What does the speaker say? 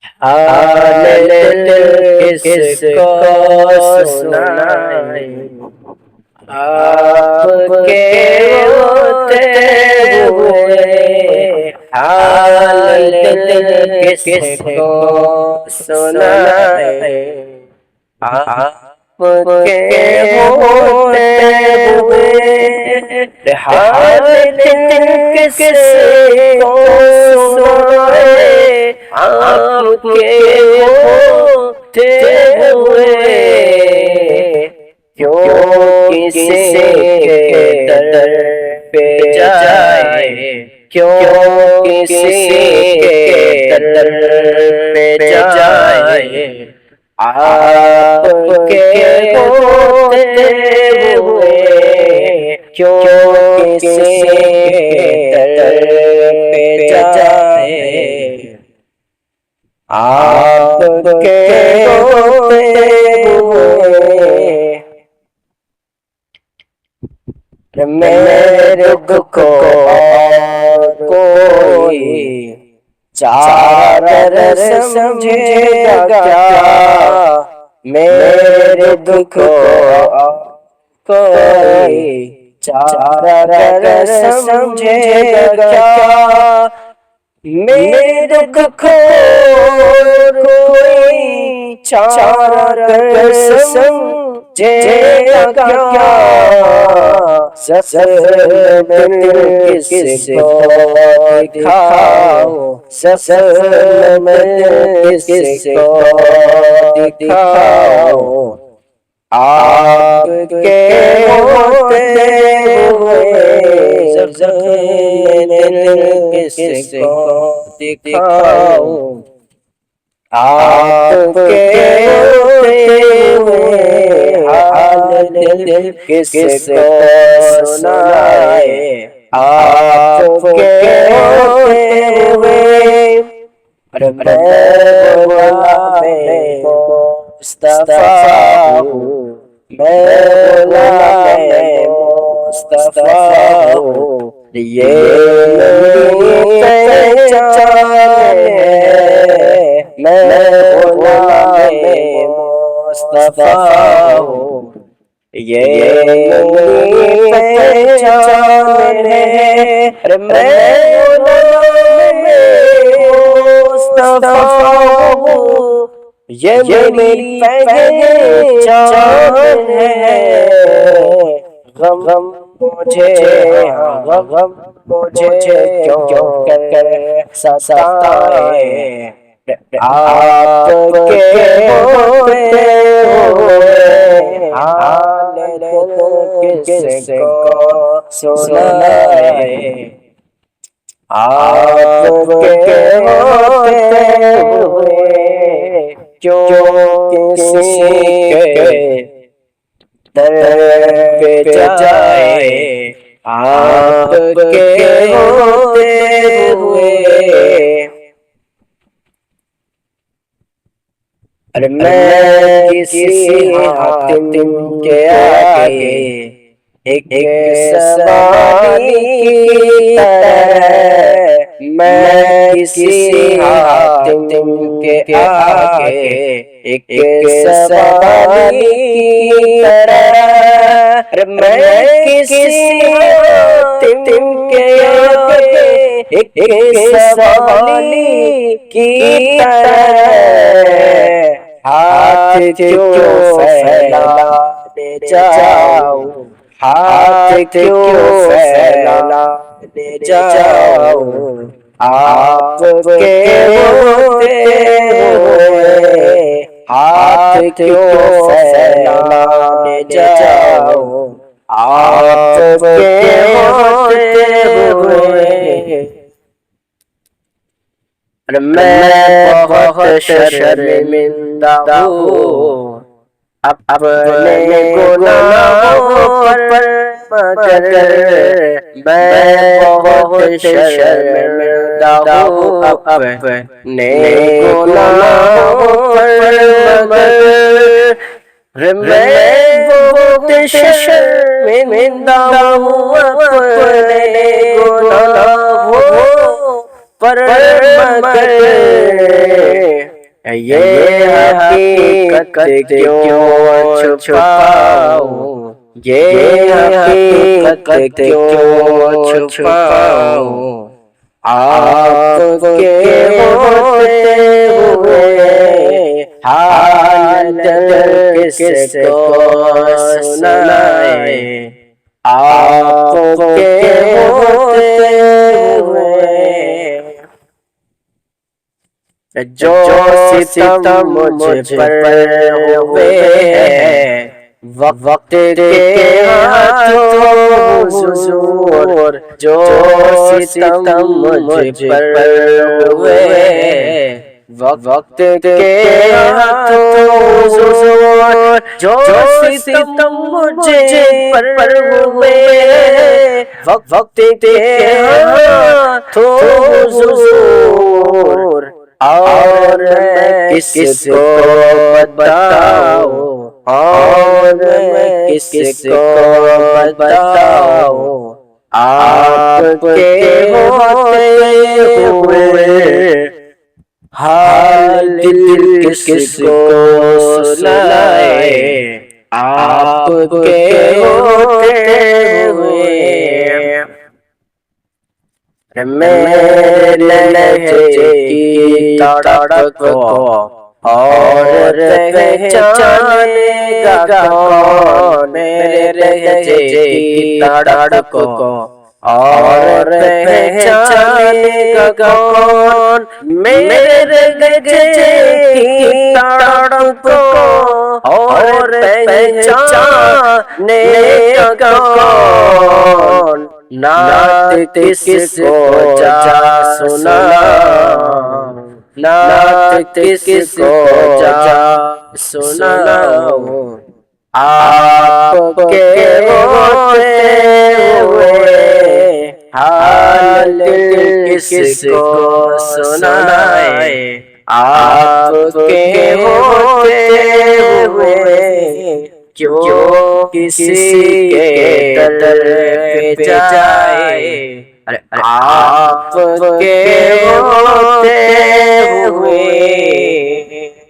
حال دل کس کو سنائیں، آپ کے ہوتے ہوئے حال دل کس کو سنائیں، آپ کے ہوتے ہوئے حال دل کس کو سنائیں، آپ کے ہوتے ہوئے کیوں کسی کے در پہ جائے، کیوں کسی کے در پہ جائے، آپ کے ہوتے ہوئے کیوں کسی کے در پہ جائے، آپ کے ہوتے ہوئے میرے دکھ کو اور کوئی چارہ سمجھے گا کیا، میرے دکھ کو کوئی چارہ سمجھے گا کیا، میرے دکھ کو کوئی چارہ سمجھے گا کیا، سفر میں کس کو دکھاؤ، سفر میں کس کو دکھاؤ، آپ کے ہوتے ہوئے زخم دل کس کو دکھاؤ، آپ کے ہوتے ہوئے حال دل کس کو سنائے، آپ کے ہوتے ہوئے میں غلام مصطفیٰ ہوں، میں غلام مصطفیٰ ہوں، یہ میری پہچان ہے، میں غلام مصطفیٰ ہوں، یہ میری پہچان ہے، میں غلام مصطفیٰ ہوں، یہ میری پہچان ہے، غم مجھے غم مجھے کیوں کر ستائے، آپ کے ہوتے ہوئے حال دل کس کو سنائے، آپ کے ہوتے ہوئے کیوں کسی کے در پہ جائے، آپ کے ہوتے ہوئے میں کسی حاتم کے آگے ایک سوالی کی طرح، میں کسی حاتم کے آگے ایک سوالی کی طرح، میں کسی حاتم کے آگے ایک سوالی کی طرح، ہاتھ کیوں پھیلانے جاؤ، ہاتھ کیوں پھیلانے جاؤ، آپ کے ہوتے ہوئے ہاتھ کیوں پھیلانے جاؤ، آپ کے ہوتے ہوئے میں بہت شرمندہ ہوں اپنے گناہوں پر، مگر میں بہت شرمندہ ہوں اپنے گناہوں پر، مگر میں بہت شرمندہ ہوں اپنے گناہوں پر، مگر یہ حقیقت کیوں چھپاؤں، یہ حقیقت کیوں چھپاؤں، آپ کے ہوتے ہوئے حال دل کس کو سنائے، آپ کے ہوتے ہوئے جو ستم مجھ پر ہوئے ہیں، وقت کے ہاتھوں حضور، جو ستم مجھ پر ہوئے ہیں، وقت کے ہاتھوں حضور، جو ستم مجھ پر ہوئے ہیں، وقت کے ہاتھوں حضور، اور میں کس کو بتاؤں، اور میں کس کو بتاؤں، آپ کے ہوتے ہوئے حال دل کس کو سنائے، آپ کے ہوتے ہوئے میرے لہجے کی تڑپ کو اور پہچانے گا کون، میرے لہجے کی تڑپ کو اور پہچانے گا کون، میرے لہجے کی تڑپ کو اور پہچانے گا کون، نعت کس کو جا سناؤں، نعت کس کو جا سناؤں، آپ کے ہوتے ہوئے حال دل کس کو سنائے، آپ کے ہوتے ہوئے کیوں کسی کے در پہ جائے، آپ کے ہوتے ہوئے